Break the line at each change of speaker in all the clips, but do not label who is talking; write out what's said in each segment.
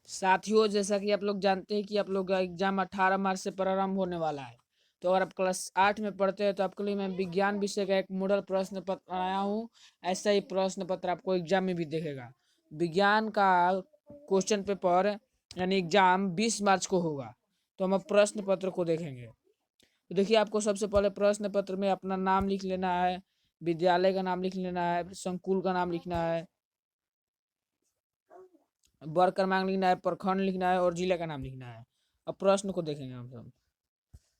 साथियों, जैसा कि आप लोग जानते हैं कि आप लोग का एग्जाम 18 मार्च से प्रारंभ होने वाला है। तो अगर आप क्लास 8 में पढ़ते हैं तो आपके लिए मैं विज्ञान विषय का एक मॉडल प्रश्न पत्र आया हूँ। ऐसा ही प्रश्न पत्र आपको एग्जाम में भी देखेगा। विज्ञान का क्वेश्चन पेपर यानी एग्जाम 20 मार्च को होगा। तो हम अब प्रश्न पत्र को देखेंगे। तो देखिए, आपको सबसे पहले प्रश्न पत्र में अपना नाम लिख लेना है, विद्यालय का नाम लिख लेना है, संकुल का नाम लिखना है, वर्ग क्रमांक लिखना है, प्रखंड लिखना है और जिले का नाम लिखना है। अब प्रश्न को देखेंगे हम सब।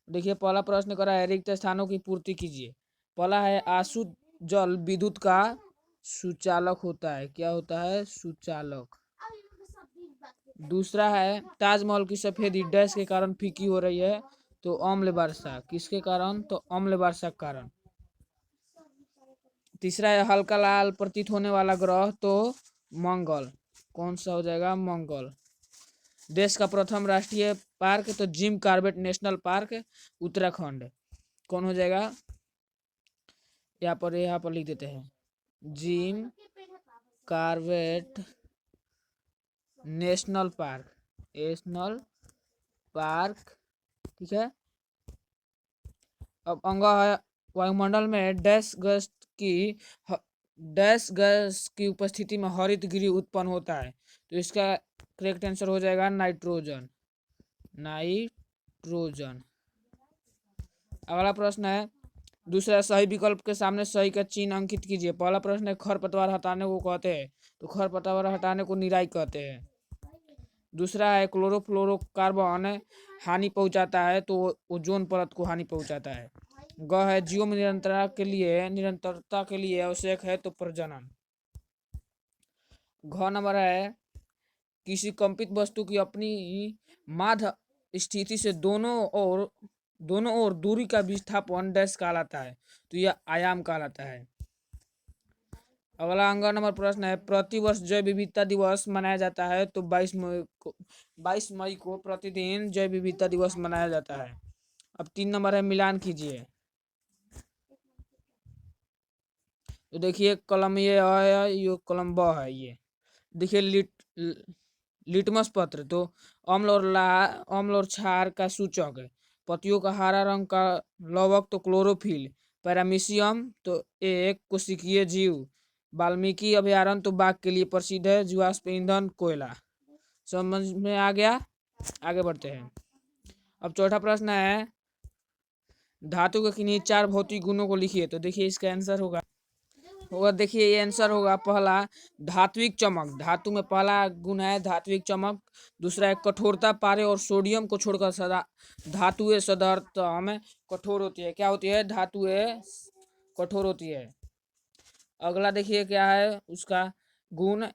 देखिए, पहला प्रश्न करा है, रिक्त स्थानों की पूर्ति कीजिए। पहला है, आसु जल विद्युत का सुचालक होता है। क्या होता है? सुचालक। दूसरा है, ताजमहल की सफेदी डैश के कारण फीकी हो रही है। तो अम्ल वर्षा। किसके कारण? तो अम्ल वर्षा के कारण। तीसरा है, हल्का लाल प्रतीत होने वाला ग्रह। तो मंगल। कौन सा हो जाएगा? मंगल। देश का प्रथम राष्ट्रीय पार्क। तो Jim Corbett national park, Uttarakhand. कौन हो जाएगा? यहाँ पर लिख देते हैं, Jim Corbett national park. National park. ठीक है। अब अंग है, वायुमंडल में डैश गैस की उपस्थिति में हरित गृह उत्पन्न होता है। तो इसका करेक्ट आंसर हो जाएगा नाइट्रोजन। नाइट्रोजन। अगला प्रश्न है, दूसरा सही विकल्प के सामने सही का चिन्ह अंकित कीजिए। पहला प्रश्न है, खरपतवार हटाने को कहते हैं। तो खरपतवार हटाने को निराई कहते हैं। दूसरा है, क्लोरोफ्लोरोकार्बन हानि पहुंचाता है। तो ओजोन परत को हानि पहुंचाता है। ग है, जीव में निरंतरता के लिए आवश्यक है। तो प्रजनन। घ नंबर है, किसी कंपित वस्तु की अपनी माध्य स्थिति से दोनों ओर दूरी का विस्थापन डैश कहलाता है। तो यह आयाम कहलाता है। अगला अंग नंबर प्रश्न है, प्रतिवर्ष जैव विविधता दिवस मनाया जाता है। तो 22 मई को प्रतिदिन जैव विविधता दिवस मनाया जाता है। अब 3 नंबर है, मिलान कीजिए। तो देखिए, कलम ये है, ये कलम ब है। ये देखिए, लिटमस पत्र। तो अम्ल और क्षार का सूचक है। पत्तियों का हरा रंग का लवक। तो क्लोरोफिल। पैरामीशियम। तो एक कोशिकीय जीव। वाल्मीकि अभयारण्य तो बाघ के लिए प्रसिद्ध है। जीवाश्म ईंधन कोयला। समझ में आ गया? आगे बढ़ते हैं। अब चौथा प्रश्न है, धातु के किन्हीं 4 भौतिक गुणों को लिखिए। तो देखिए, इसका आंसर होगा देखिए, ये आंसर होगा पहला, धात्विक चमक। धातु में पहला गुण है धात्विक चमक। दूसरा है कठोरता। पारे और सोडियम को छोड़कर सदा धातुएं सदाहतः में कठोर होती है। क्या होती है? धातुएं कठोर होती है। अगला देखिए क्या है उसका गुण,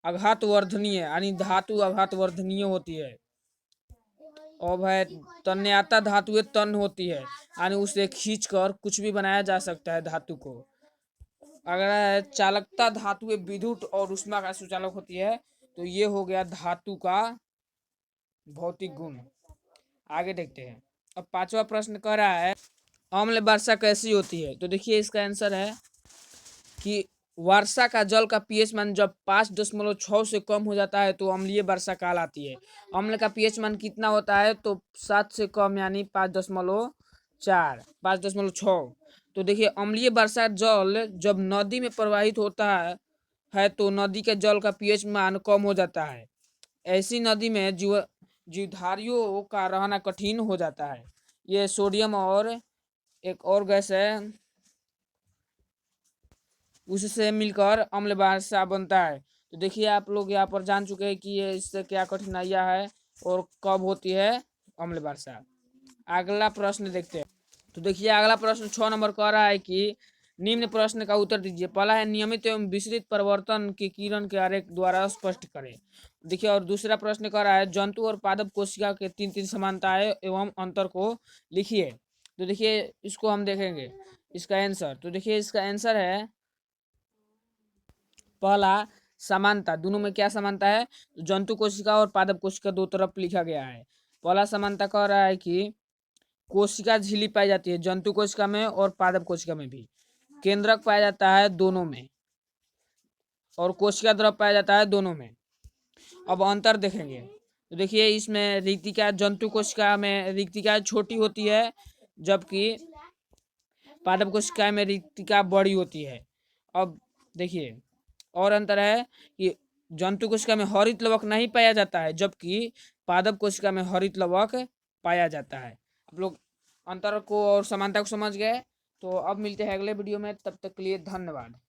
आघात वर्धनीय, यानी धातु आघात वर्धनीय होती है। और है तन्यता, धातुएं तन्य होती है, यानी उसे खींचकर कुछ भी बनाया जा सकता है धातु को। अगर चालकता, धातुएं विद्युत और ऊष्मा का सुचालक होती है। तो ये हो गया धातु का भौतिक गुण। आगे देखते हैं। अब पांचवा प्रश्न कह रहा है, अम्ल वर्षा कैसी होती है। तो देखिए, इसका आंसर है कि वर्षा का जल का पीएच मान जब 5.6 से कम हो जाता है तो अम्लीय वर्षा कहलाती है। अम्ल का पीएच मान कितना होता है? तो 7 से कम, यानी 5.4, 5.6। तो देखिए, अम्लीय वर्षा जल जब नदी में प्रवाहित होता है तो नदी के जल का पीएच मान कम हो जाता है। ऐसी नदी में जीवधारियों का रहना कठिन हो जाता है। ये सोडियम और एक और गैस है, उससे मिलकर अम्ल वर्षा बनता है। तो देखिए, आप लोग यहाँ पर जान चुके हैं कि ये इससे क्या कठिनाइयाँ है और कब होती है अम्ल वर्षा। अगला प्रश्न देखते हैं। तो देखिए, अगला प्रश्न 6 नंबर कह रहा है कि निम्न प्रश्न का उत्तर दीजिए। पहला है, नियमित एवं विस्तृत परिवर्तन की किरण के आरेख द्वारा स्पष्ट करें। देखिए, और दूसरा प्रश्न कह रहा है, जंतु और पादप कोशिका के 3 समानताएं एवं अंतर को लिखिए। तो देखिए, इसको हम देखेंगे इसका आंसर। तो देखिए, इसका आंसर है पहला, समानता। दोनों में क्या समानता है? जंतु कोशिका और पादप कोशिका दो तरफ लिखा गया है। पहला समानता कह रहा है कि कोशिका झिल्ली पाई जाती है जंतु कोशिका में और पादप कोशिका में भी। केंद्रक पाया जाता है दोनों में, और कोशिका द्रव पाया जाता है दोनों में। अब अंतर देखेंगे तो देखिए इसमें रिक्तिका जंतु कोशिका में रिक्तिका छोटी होती है, जबकि पादप कोशिका में रिक्तिका बड़ी होती है। अब देखिए और अंतर है कि जंतु कोशिका में हरित लवक नहीं पाया जाता है, जबकि पादप कोशिका में हरित लवक पाया जाता है। आप लोग अंतर को और समानता को समझ गए। तो अब मिलते हैं अगले वीडियो में, तब तक के लिए धन्यवाद।